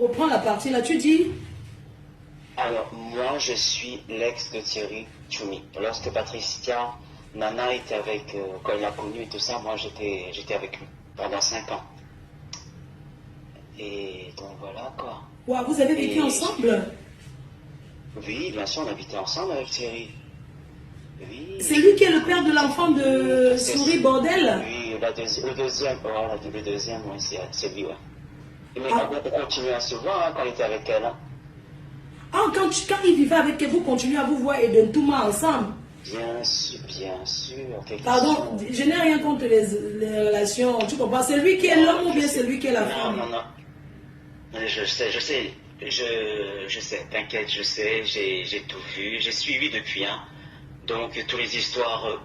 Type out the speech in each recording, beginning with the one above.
Reprends la partie là, tu dis. Alors, moi, je suis l'ex de Thierry Tchoumi. Lorsque Patricia Nana était avec, quand elle l'a connu et tout ça, moi, j'étais avec lui pendant 5 ans. Et donc, voilà, quoi. Ouais, vous avez vécu ensemble? Oui, bien sûr, on habitait ensemble avec Thierry. Oui. C'est lui qui est le père de l'enfant de Souris Bordel? Oui, le deuxième, voilà, le deuxième, oui, c'est lui, ouais. Mais Ah. on continue à se voir hein, quand il était avec elle. Hein. Ah, quand il vivait avec elle, vous continuez à vous voir et de tout mal ensemble? Bien sûr, bien sûr. Pardon, je n'ai rien contre les relations, tu comprends? C'est lui qui est l'homme ou bien c'est lui qui est la femme? Non, non, non. Je sais, t'inquiète, je sais, j'ai tout vu, j'ai suivi depuis, hein. Donc, toutes les histoires,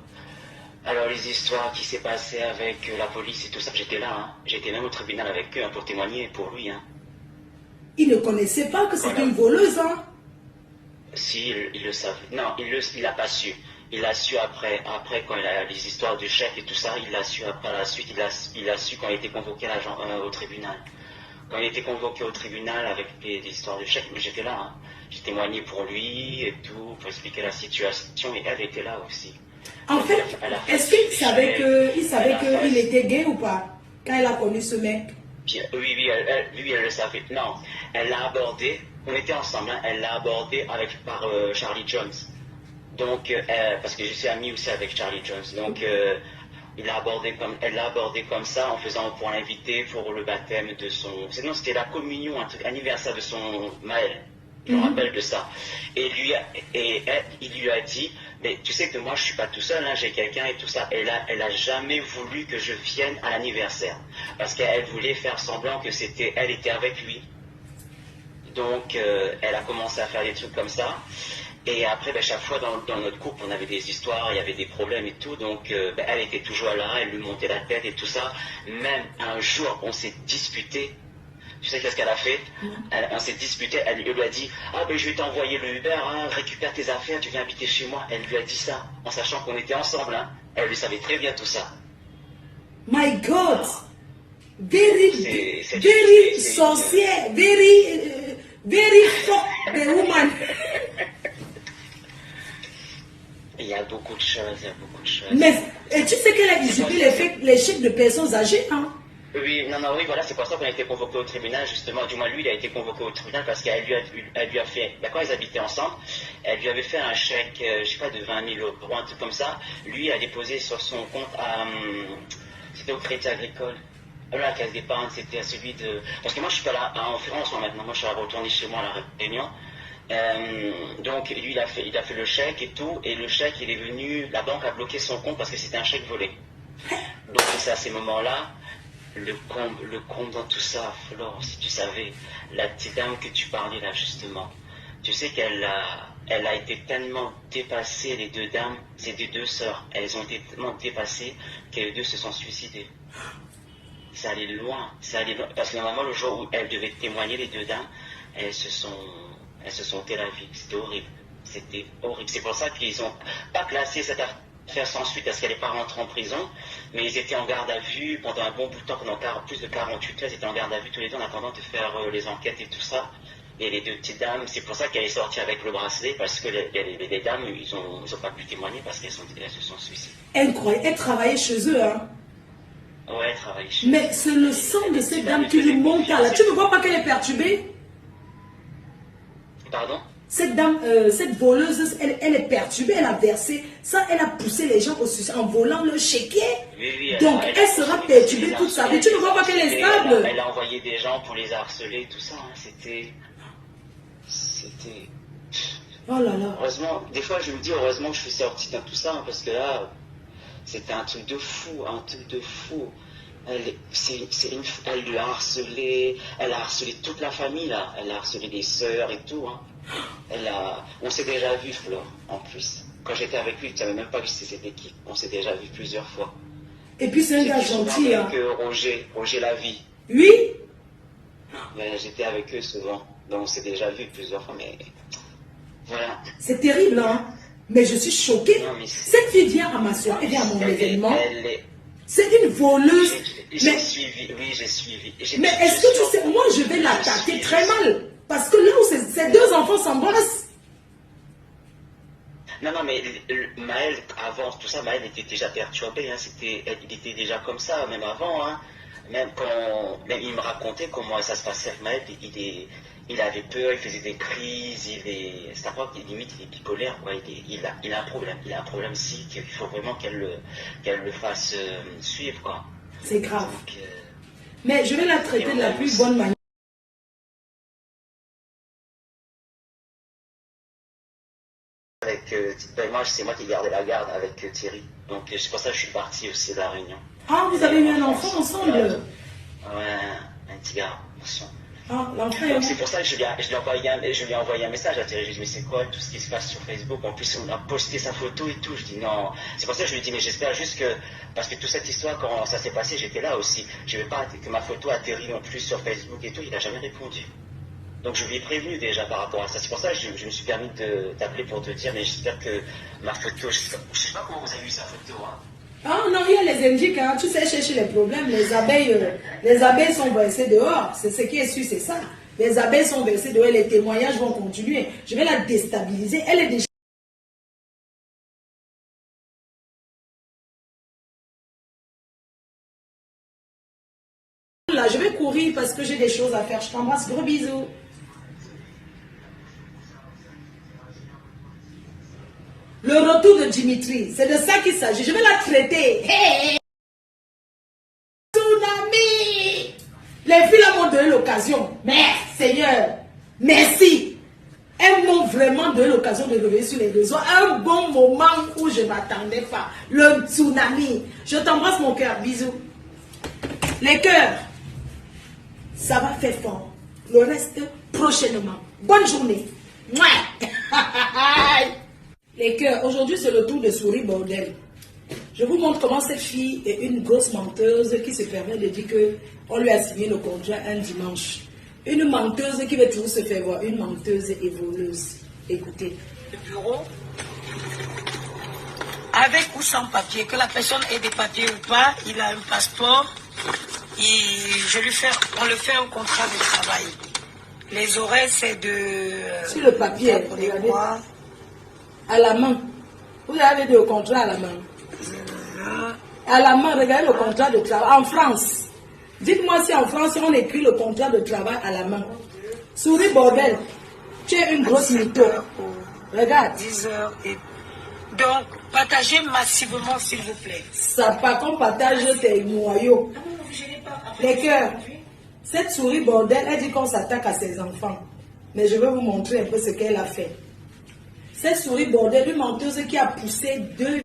alors les histoires qui s'est passées avec la police et tout ça, j'étais là, hein. J'étais même au tribunal avec eux hein, pour témoigner pour lui, hein. Il ne connaissait pas que c'était une voleuse, hein? Si, il le savait. Non, il l'a pas su. Il l'a su après quand il a les histoires du chef et tout ça, il l'a su après la suite, il a su quand il était convoqué au tribunal. Quand il était convoqué au tribunal avec les histoires du chef, j'étais là, hein. J'ai témoigné pour lui et tout, pour expliquer la situation, et elle était là aussi. En fait, est-ce qu'il savait qu'il était gay ou pas, quand elle a connu ce mec? Oui, elle le savait. Non, elle l'a abordé, on était ensemble, hein, elle l'a abordé par Charlie Jones. Donc, parce que je suis ami aussi avec Charlie Jones. Donc, elle l'a abordé comme ça, en faisant pour l'inviter pour le baptême de son... Non, c'était la communion, un truc, anniversaire de son Maël. Je me rappelle de ça. Et il lui a dit, mais tu sais que moi je suis pas tout seul, hein, j'ai quelqu'un et tout ça. Elle a jamais voulu que je vienne à l'anniversaire. Parce qu'elle voulait faire semblant que elle était avec lui. Donc, elle a commencé à faire des trucs comme ça. Et après, chaque fois dans notre couple, on avait des histoires, il y avait des problèmes et tout. Donc, elle était toujours là, elle lui montait la tête et tout ça. Même un jour, on s'est disputé. Tu sais qu'est-ce qu'elle a fait? On s'est disputé, elle lui a dit « Ah ben je vais t'envoyer le Uber, hein, récupère tes affaires, tu viens habiter chez moi. » Elle lui a dit ça, en sachant qu'on était ensemble. Hein. Elle lui savait très bien tout ça. My God! Very sorcière, very fuck the woman. Il y a beaucoup de choses, Mais tu sais qu'elle a usurpé les chèques de personnes âgées, hein? Oui, oui, voilà, c'est pour ça qu'on a été convoqué au tribunal, justement. Du moins, lui, il a été convoqué au tribunal parce qu'elle lui a fait, quand ils habitaient ensemble, elle lui avait fait un chèque, je sais pas, de 20 000 euros, un truc comme ça. Lui a déposé sur son compte c'était au Crédit Agricole. La caisse d'épargne, c'était à celui de... Parce que moi, je suis pas là en France, maintenant, moi, je suis retourné chez moi à la Réunion. Donc, lui, il a fait le chèque et tout, et le chèque, il est venu, la banque a bloqué son compte parce que c'était un chèque volé. Donc, c'est à ces moments-là, le comble dans tout ça, Flore, si tu savais, la petite dame que tu parlais là justement, tu sais qu'elle a été tellement dépassée, les deux dames, c'est des deux sœurs, elles ont été tellement dépassées que les deux se sont suicidées. Ça allait loin, parce que normalement le jour où elles devaient témoigner, les deux dames, elles se sont ôtées la vie, c'était horrible, c'est pour ça qu'ils n'ont pas classé cette affaire sans suite parce qu'elle n'est pas rentrée en prison, mais ils étaient en garde à vue pendant un bon bout de temps, pendant plus de 48 heures, ils étaient en garde à vue tous les deux en attendant de faire les enquêtes et tout ça. Et les deux petites dames, c'est pour ça qu'elle est sortie avec le bracelet, parce que les dames, ils ont pas pu témoigner parce qu'elles se sont suicidées. Incroyable, elle travaillait chez eux, hein? Ouais, elle travaillait chez eux. Mais c'est le sang de cette dame qui lui monte à la... Tu ne vois pas qu'elle est perturbée? Pardon? Cette dame, cette voleuse, elle est perturbée, elle a versé ça, elle a poussé les gens au suicide en volant le chéquier. Oui, donc elle sera perturbée toute sa vie. Tu ne vois pas qu'elle est stable? Elle a envoyé des gens pour les harceler, tout ça. Hein. C'était... Oh là là. Heureusement, des fois je me dis heureusement que je suis sorti dans tout ça, hein, parce que là, c'était un truc de fou, Elle lui a harcelé, elle a harcelé toute la famille là, elle a harcelé les sœurs et tout. Hein. On s'est déjà vu, Flore, en plus. Quand j'étais avec lui, tu n'avais même pas vu c'était qui. On s'est déjà vu plusieurs fois. Et puis c'est un gars gentil. Hein. Avec Roger Lavie. Oui. J'étais avec eux souvent, donc on s'est déjà vu plusieurs fois, mais voilà. C'est terrible, hein. Mais je suis choquée. Cette fille vient à ma soirée, elle vient à mon événement. C'est une voleuse. J'ai suivi, oui, j'ai suivi. Mais est-ce que tu sais, moi je vais l'attaquer très mal. Parce que là où ces deux enfants s'embrassent. Non, non, mais Maël, avant tout ça, Maël était déjà perturbé. Hein, il était déjà comme ça, même avant. Hein, même il me racontait comment ça se passait avec Maël. Il avait peur, il faisait des crises. C'est à quoi limite il est bipolaire. Quoi, il a un problème. Il a un problème ici qu'il faut vraiment qu'elle le fasse suivre. Quoi. C'est grave. Donc, mais je vais la traiter de la plus bonne manière. Moi, c'est moi qui gardais la garde avec Thierry. Donc, c'est pour ça que je suis parti aussi de la Réunion. Ah, vous avez eu un enfant ensemble? Ouais, un petit garçon. Ah, l'enfant. C'est pour ça que je lui ai envoyé un message à Thierry. Je lui ai dit, mais c'est quoi tout ce qui se passe sur Facebook? En plus, on a posté sa photo et tout. Je dis non. C'est pour ça que je lui ai dit, mais j'espère juste que. Parce que toute cette histoire, quand ça s'est passé, j'étais là aussi. Je ne veux pas que ma photo atterrit non plus sur Facebook et tout. Il n'a jamais répondu. Donc je lui ai prévenu déjà par rapport à ça. C'est pour ça que je me suis permis de t'appeler pour te dire, mais j'espère que ma photo, je sais pas comment vous avez vu sa photo. Hein. Ah non, il y a les indiques, hein. Tu sais chercher les problèmes. Les abeilles sont versées dehors. C'est ce qui est sûr, c'est ça. Les abeilles sont versées dehors, les témoignages vont continuer. Je vais la déstabiliser. Elle est déjà... Là, je vais courir parce que j'ai des choses à faire. Je t'embrasse, gros bisous. Le retour de Dimitri, c'est de ça qu'il s'agit. Je vais la traiter. Hey! Tsunami! Les filles là m'ont donné l'occasion. Mais Seigneur, merci. Elles m'ont vraiment donné l'occasion de revenir sur les réseaux. Un bon moment où je ne m'attendais pas. Le tsunami. Je t'embrasse mon cœur. Bisous. Les cœurs, ça va faire fort. Le reste prochainement. Bonne journée. Mouais. Les cœurs, aujourd'hui c'est le tour de Souris Bordel. Je vous montre comment cette fille est une grosse menteuse qui se permet de dire qu'on lui a signé le contrat un dimanche. Une menteuse qui veut toujours se faire voir, une menteuse et voleuse. Écoutez. Le bureau, avec ou sans papier, que la personne ait des papiers ou pas, il a un passeport, on le fait un contrat de travail. Les horaires c'est de... Sur le papier, regardez. À la main. Vous avez le contrat à la main. À la main, regardez le contrat de travail. En France. Dites-moi si en France, on écrit le contrat de travail à la main. Souris Bordel. Tu es une grosse mytho. Regarde. 10 heures. Et... Donc, partagez massivement, s'il vous plaît. Ça, par contre, partage tes noyaux. Les cœurs. Cette Souris Bordel, elle dit qu'on s'attaque à ses enfants. Mais je vais vous montrer un peu ce qu'elle a fait. Cette Souris Bordel, une menteuse qui a poussé deux